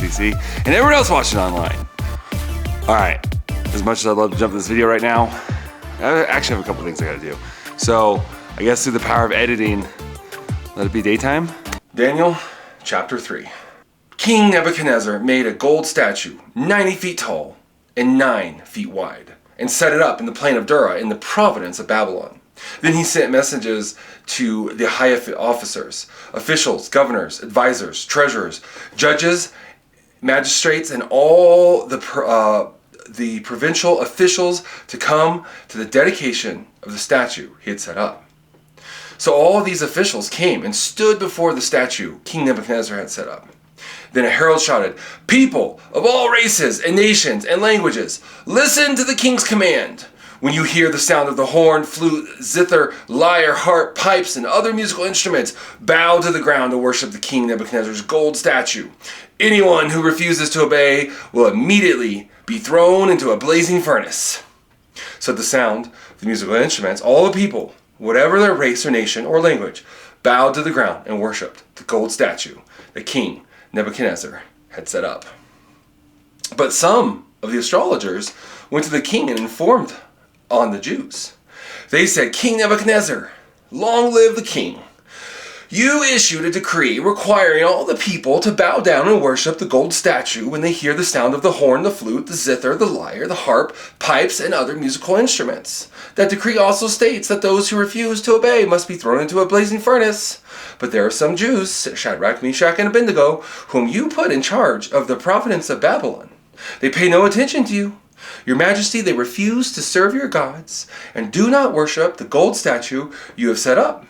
CC, and everyone else watching online. Alright, as much as I'd love to jump in this video right now, I actually have a couple things I gotta do. So, I guess through the power of editing, let it be daytime. Daniel, chapter 3. King Nebuchadnezzar made a gold statue 90 feet tall and 9 feet wide, and set it up in the plain of Dura in the province of Babylon. Then he sent messages to the high officers, officials, governors, advisors, treasurers, judges, magistrates, and all the provincial officials to come to the dedication of the statue he had set up. So all these officials came and stood before the statue King Nebuchadnezzar had set up. Then a herald shouted, "People of all races and nations and languages, listen to the king's command. When you hear the sound of the horn, flute, zither, lyre, harp, pipes, and other musical instruments, bow to the ground to worship the king Nebuchadnezzar's gold statue. Anyone who refuses to obey will immediately be thrown into a blazing furnace." So at the sound of the musical instruments, all the people, whatever their race or nation or language, bowed to the ground and worshipped the gold statue that King Nebuchadnezzar had set up. But some of the astrologers went to the king and informed on the Jews. They said, "King Nebuchadnezzar, long live the king. You issued a decree requiring all the people to bow down and worship the gold statue when they hear the sound of the horn, the flute, the zither, the lyre, the harp, pipes, and other musical instruments. That decree also states that those who refuse to obey must be thrown into a blazing furnace. But there are some Jews, Shadrach, Meshach, and Abednego, whom you put in charge of the province of Babylon. They pay no attention to you. Your Majesty, they refuse to serve your gods and do not worship the gold statue you have set up."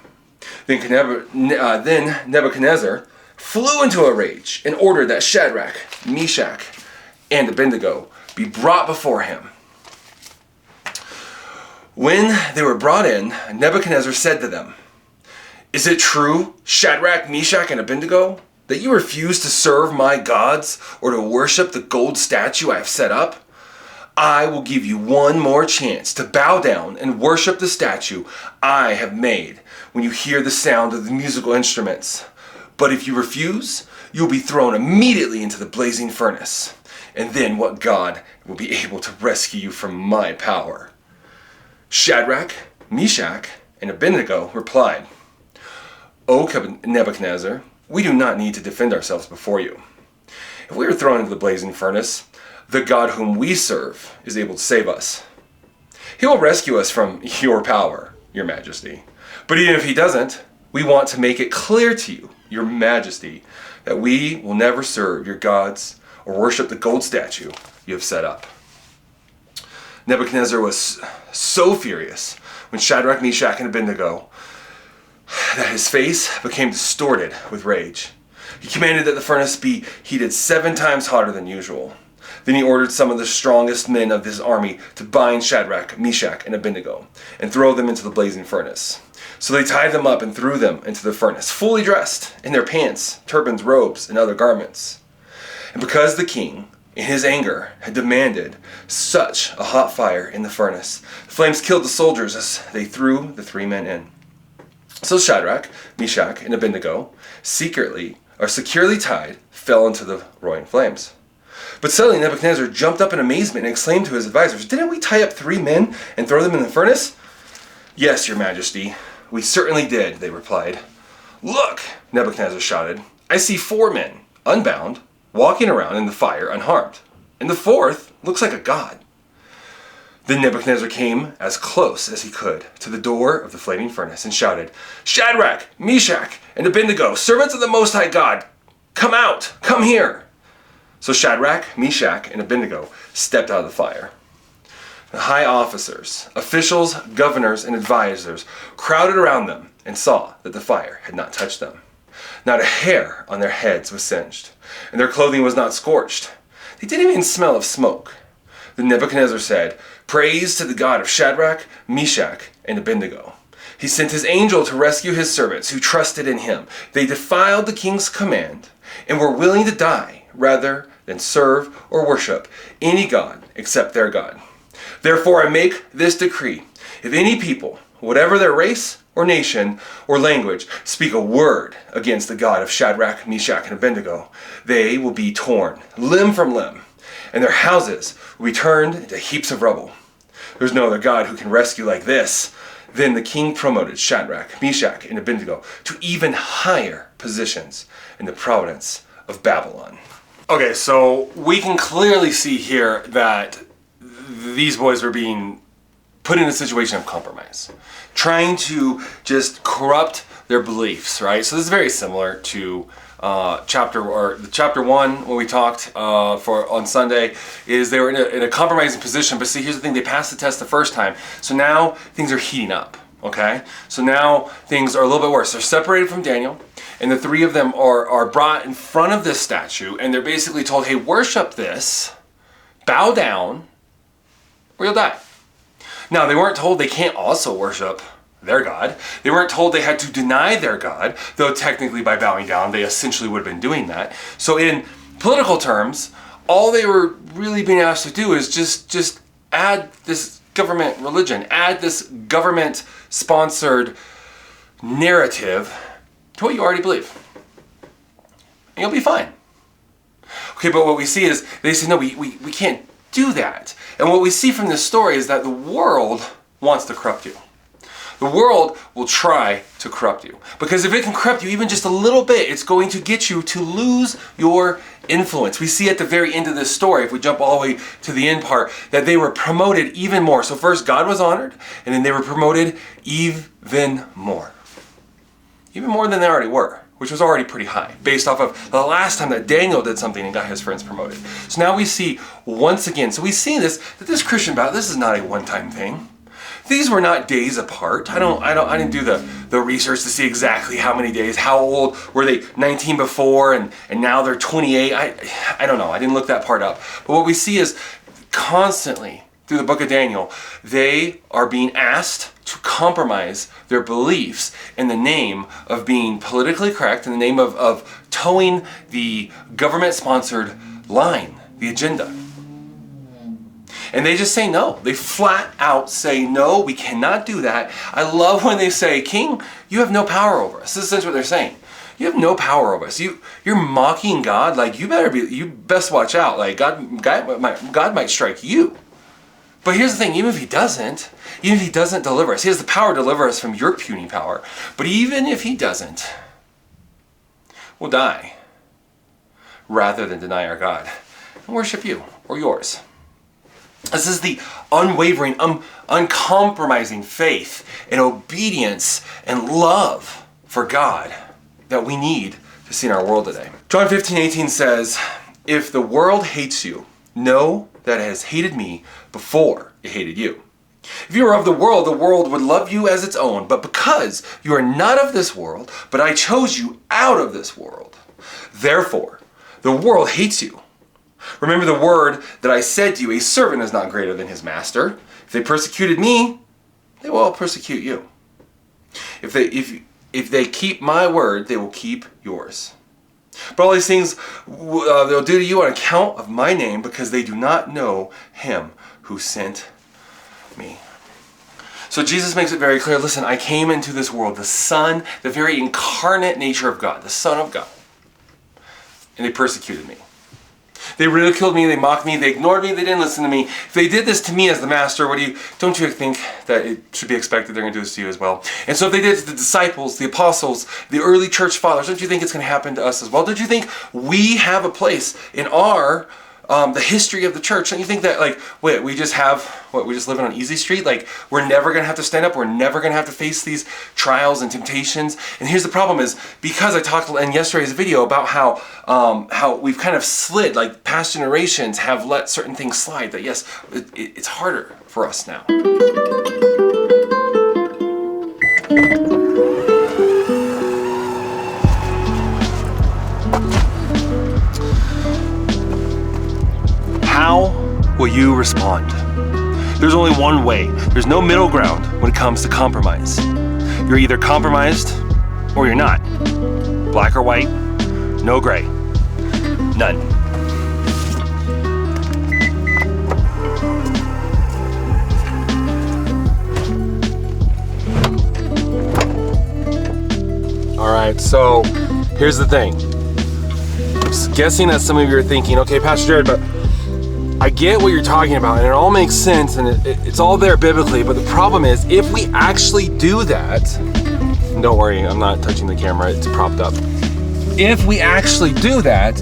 Then Nebuchadnezzar flew into a rage and ordered that Shadrach, Meshach, and Abednego be brought before him. When they were brought in, Nebuchadnezzar said to them, "Is it true, Shadrach, Meshach, and Abednego, that you refuse to serve my gods or to worship the gold statue I have set up? I will give you one more chance to bow down and worship the statue I have made when you hear the sound of the musical instruments. But if you refuse, you will be thrown immediately into the blazing furnace. And then what God will be able to rescue you from my power?" Shadrach, Meshach, and Abednego replied, "O Nebuchadnezzar, we do not need to defend ourselves before you. If we are thrown into the blazing furnace, the God whom we serve is able to save us. He will rescue us from your power, your Majesty. But even if he doesn't, we want to make it clear to you, your Majesty, that we will never serve your gods or worship the gold statue you have set up." Nebuchadnezzar was so furious when Shadrach, Meshach, and Abednego that his face became distorted with rage. He commanded that the furnace be heated 7 times hotter than usual. Then he ordered some of the strongest men of his army to bind Shadrach, Meshach, and Abednego and throw them into the blazing furnace. So they tied them up and threw them into the furnace, fully dressed in their pants, turbans, robes, and other garments. And because the king, in his anger, had demanded such a hot fire in the furnace, the flames killed the soldiers as they threw the 3 men in. So Shadrach, Meshach, and Abednego, secretly or securely tied, fell into the roaring flames. But suddenly Nebuchadnezzar jumped up in amazement and exclaimed to his advisors, "Didn't we tie up 3 men and throw them in the furnace?" "Yes, your Majesty, we certainly did," they replied. "Look," Nebuchadnezzar shouted, "I see 4 men, unbound, walking around in the fire unharmed, and the 4th looks like a god." Then Nebuchadnezzar came as close as he could to the door of the flaming furnace and shouted, "Shadrach, Meshach, and Abednego, servants of the Most High God, come out, come here." So Shadrach, Meshach, and Abednego stepped out of the fire. The high officers, officials, governors, and advisors crowded around them and saw that the fire had not touched them. Not a hair on their heads was singed, and their clothing was not scorched. They didn't even smell of smoke. Then Nebuchadnezzar said, "Praise to the God of Shadrach, Meshach, and Abednego. He sent his angel to rescue his servants who trusted in him. They defied the king's command and were willing to die rather than serve or worship any god except their God. Therefore I make this decree. If any people whatever their race or nation or language, speak a word against the God of Shadrach, Meshach, and Abednego, they will be torn limb from limb, and their houses will be turned into heaps of rubble. There's no other God who can rescue like this. Then the king promoted Shadrach, Meshach, and Abednego to even higher positions in the province of Babylon. Okay, so we can clearly see here that these boys were being put in a situation of compromise, trying to just corrupt their beliefs, right? So this is very similar to chapter 1 when we talked on Sunday. Is they were in a compromising position, but see, here's the thing: they passed the test the first time, so now things are heating up. Okay, so now things are a little bit worse. They're separated from Daniel, and the three of them are brought in front of this statue, and they're basically told, "Hey, worship this, bow down, or you'll die." Now, they weren't told they can't also worship their God. They weren't told they had to deny their God, though technically by bowing down, they essentially would have been doing that. So in political terms, all they were really being asked to do is just add this government religion, add this government-sponsored narrative to what you already believe. And you'll be fine. Okay, but what we see is, they say, no, we can't do that. And what we see from this story is that the world wants to corrupt you. The world will try to corrupt you. Because if it can corrupt you even just a little bit, it's going to get you to lose your influence. We see at the very end of this story, if we jump all the way to the end part, that they were promoted even more. So first God was honored, and then they were promoted even more. Even more than they already were, which was already pretty high, based off of the last time that Daniel did something and got his friends promoted. So now we see once again, so we see that this Christian battle, this is not a one-time thing. These were not days apart. I didn't do the research to see exactly how many days, how old were they 19 before and now they're 28. I don't know, I didn't look that part up. But what we see is constantly through the book of Daniel, they are being asked to compromise their beliefs in the name of being politically correct, in the name of towing the government-sponsored line, the agenda. And they just say no. They flat out say, no, we cannot do that. I love when they say, King, you have no power over us. This is essentially what they're saying. You have no power over us. You're mocking God. Like, you best watch out. Like, God might strike you. But here's the thing, even if he doesn't deliver us, he has the power to deliver us from your puny power. But even if he doesn't, we'll die rather than deny our God and worship you or yours. This is the unwavering, uncompromising faith and obedience and love for God that we need to see in our world today. John 15:18 says, if the world hates you, know that it has hated me before it hated you. If you were of the world would love you as its own. But because you are not of this world, but I chose you out of this world, therefore the world hates you. Remember the word that I said to you, a servant is not greater than his master. If they persecuted me, they will all persecute you. If they keep my word, they will keep yours. But all these things they'll do to you on account of my name, because they do not know him who sent me. So Jesus makes it very clear, listen, I came into this world, the Son, the very incarnate nature of God, the Son of God, and they persecuted me. They ridiculed me, they mocked me, they ignored me, they didn't listen to me. If they did this to me as the master, don't you think that it should be expected they're going to do this to you as well? And so if they did it to the disciples, the apostles, the early church fathers, don't you think it's going to happen to us as well? Don't you think we have a place in our the history of the church? Don't you think that, like, we just live on Easy Street? Like, we're never going to have to stand up. We're never going to have to face these trials and temptations. And here's the problem is, because I talked in yesterday's video about how we've kind of slid, like past generations have let certain things slide, that yes, it's harder for us now. How will you respond? There's only one way. There's no middle ground when it comes to compromise. You're either compromised or you're not. Black or white, no gray, none. right, so here's the thing. I'm guessing that some of you are thinking, okay, Pastor Jared, but I get what you're talking about, and it all makes sense, and it's all there biblically, but the problem is, if we actually do that, don't worry, I'm not touching the camera, it's propped up. If we actually do that,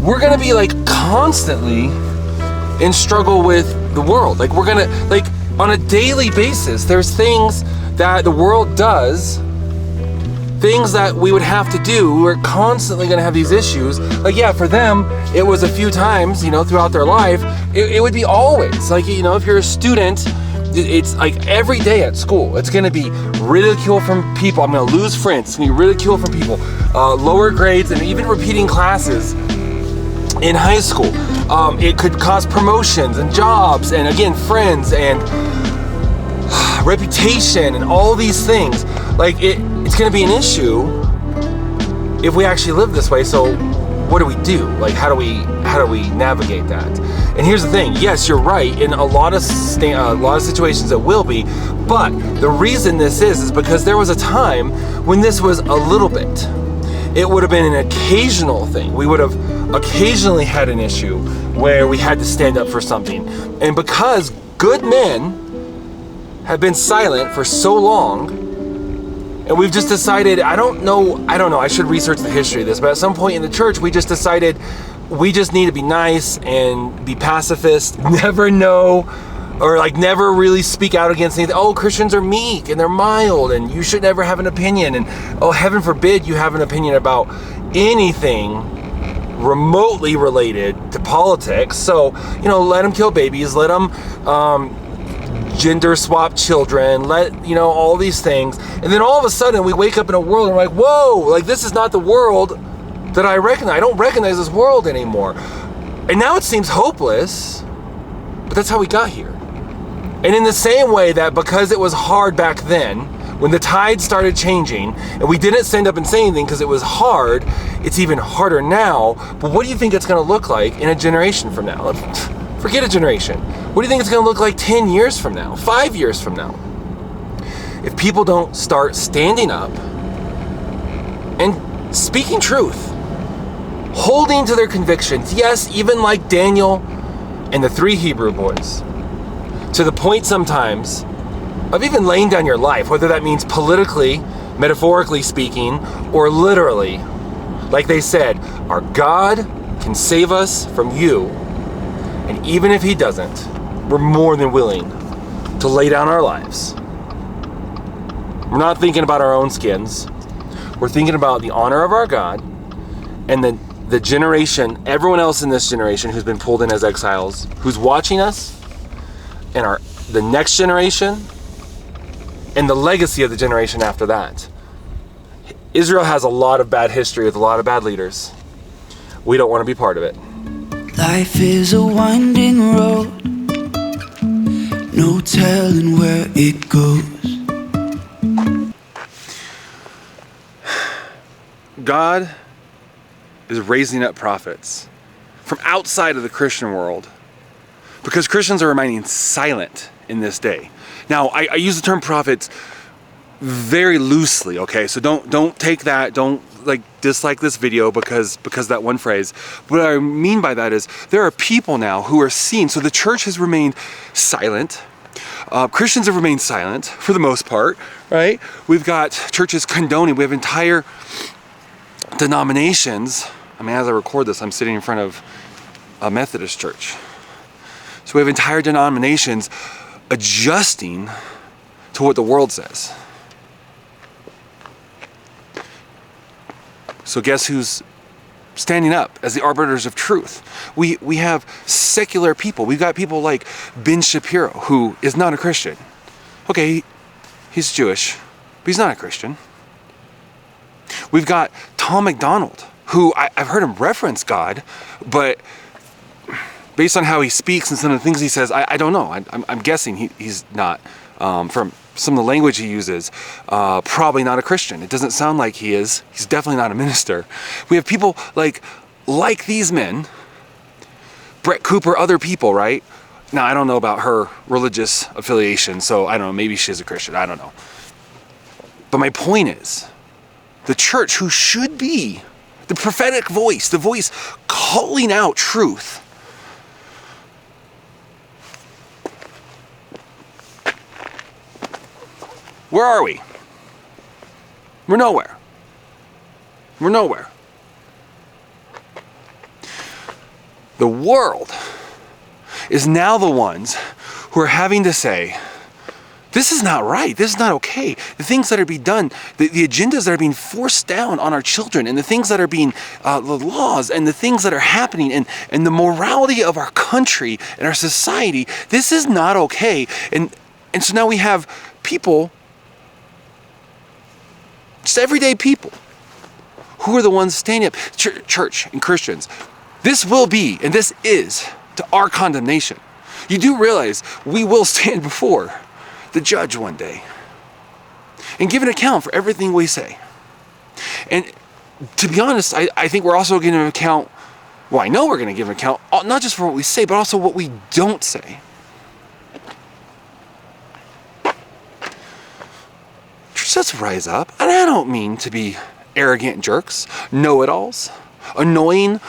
we're gonna be like constantly in struggle with the world. Like we're gonna, like on a daily basis, there's things that the world does, things that we would have to do. We're constantly gonna have these issues. Like, yeah, for them, it was a few times, you know, throughout their life. It would be always. Like, you know, if you're a student, it's like every day at school, it's gonna be ridicule from people. I'm gonna lose friends, it's gonna be ridicule from people. Lower grades and even repeating classes in high school. It could cause promotions and jobs and again, friends and reputation and all these things. Like it's gonna be an issue if we actually live this way. So what do? Like how do we navigate that? And here's the thing, yes, you're right, in a lot of situations it will be, but the reason this is because there was a time when this was a little bit. It would have been an occasional thing. We would have occasionally had an issue where we had to stand up for something. And because good men have been silent for so long, and we've just decided, I don't know, I should research the history of this, but at some point in the church, we just decided we just need to be nice and be pacifist, never know, or like never really speak out against anything. Oh, Christians are meek and they're mild and you should never have an opinion. And oh, heaven forbid you have an opinion about anything remotely related to politics. So, you know, let them kill babies, let them gender swap children, let, you know, all these things. And then all of a sudden we wake up in a world and we're like, whoa, like this is not the world that I recognize. I don't recognize this world anymore. And now it seems hopeless, but that's how we got here. And in the same way that because it was hard back then, when the tide started changing, and we didn't stand up and say anything because it was hard, it's even harder now. But what do you think it's gonna look like in a generation from now? Forget a generation. What do you think it's gonna look like 10 years from now, 5 years from now? If people don't start standing up and speaking truth, holding to their convictions, yes, even like Daniel and the 3 Hebrew boys, to the point sometimes of even laying down your life, whether that means politically, metaphorically speaking, or literally. Like they said, our God can save us from you, and even if he doesn't, we're more than willing to lay down our lives. We're not thinking about our own skins. We're thinking about the honor of our God and the generation, everyone else in this generation who's been pulled in as exiles, who's watching us, and the next generation, and the legacy of the generation after that. Israel has a lot of bad history with a lot of bad leaders. We don't want to be part of it. Life is a winding road, no telling where it goes. God is raising up prophets from outside of the Christian world because Christians are remaining silent in this day. Now, I use the term prophets very loosely, okay? So don't take that, don't like dislike this video because that one phrase. What I mean by that is there are people now who are seen. So the church has remained silent. Christians have remained silent for the most part, right? We've got churches condoning. We have entire denominations. I mean, as I record this, I'm sitting in front of a Methodist church. So we have entire denominations adjusting to what the world says. So guess who's standing up as the arbiters of truth? We have secular people. We've got people like Ben Shapiro, who is not a Christian. Okay, he's Jewish, but he's not a Christian. We've got Tom MacDonald, who I've heard him reference God, but based on how he speaks and some of the things he says, I don't know. I'm guessing he's not, from some of the language he uses, probably not a Christian. It doesn't sound like he is. He's definitely not a minister. We have people like these men, Brett Cooper, other people, right? Now, I don't know about her religious affiliation, so I don't know, maybe she's a Christian, I don't know. But my point is, the church, who should be the prophetic voice, the voice calling out truth, where are we? We're nowhere. We're nowhere. The world is now the ones who are having to say, this is not right. This is not okay. The things that are being done, the agendas that are being forced down on our children, and the things that are being, the laws and the things that are happening, and the morality of our country and our society, this is not okay. And so now we have people, just everyday people, who are the ones standing up, church and Christians. This will be, and this is, to our condemnation. You do realize we will stand before the judge one day and give an account for everything we say. And to be honest, I think we're also going to account, well, I know we're going to give an account, not just for what we say, but also what we don't say. Church, let's rise up. And I don't mean to be arrogant jerks, know-it-alls, annoying,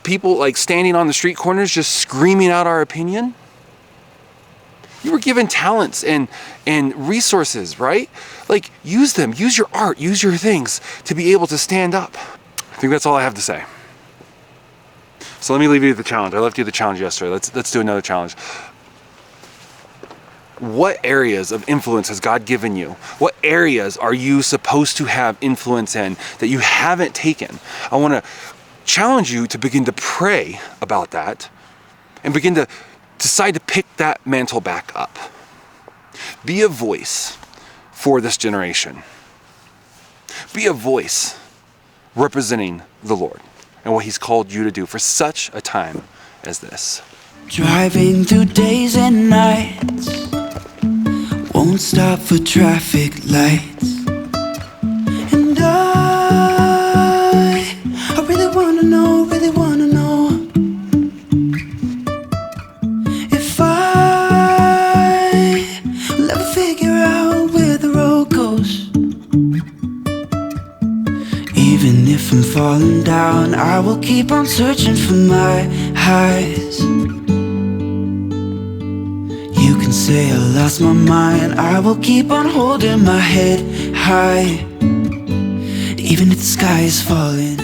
people like standing on the street corners just screaming out our opinion. You were given talents and resources, right? Like, use them, use your art, use your things to be able to stand up. I think that's all I have to say. So let me leave you with the challenge. I left you the challenge yesterday. Let's do another challenge. What areas of influence has God given you? What areas are you supposed to have influence in that you haven't taken? I want to challenge you to begin to pray about that and begin to decide to pick that mantle back up. Be a voice for this generation. Be a voice representing the Lord and what He's called you to do for such a time as this. Driving through days and nights, won't stop for traffic lights. And I really wanna know, if I will ever figure out where the road goes. Even if I'm falling down, I will keep on searching for my highs. You can say I lost my mind, I will keep on holding my head high, even if the sky is falling.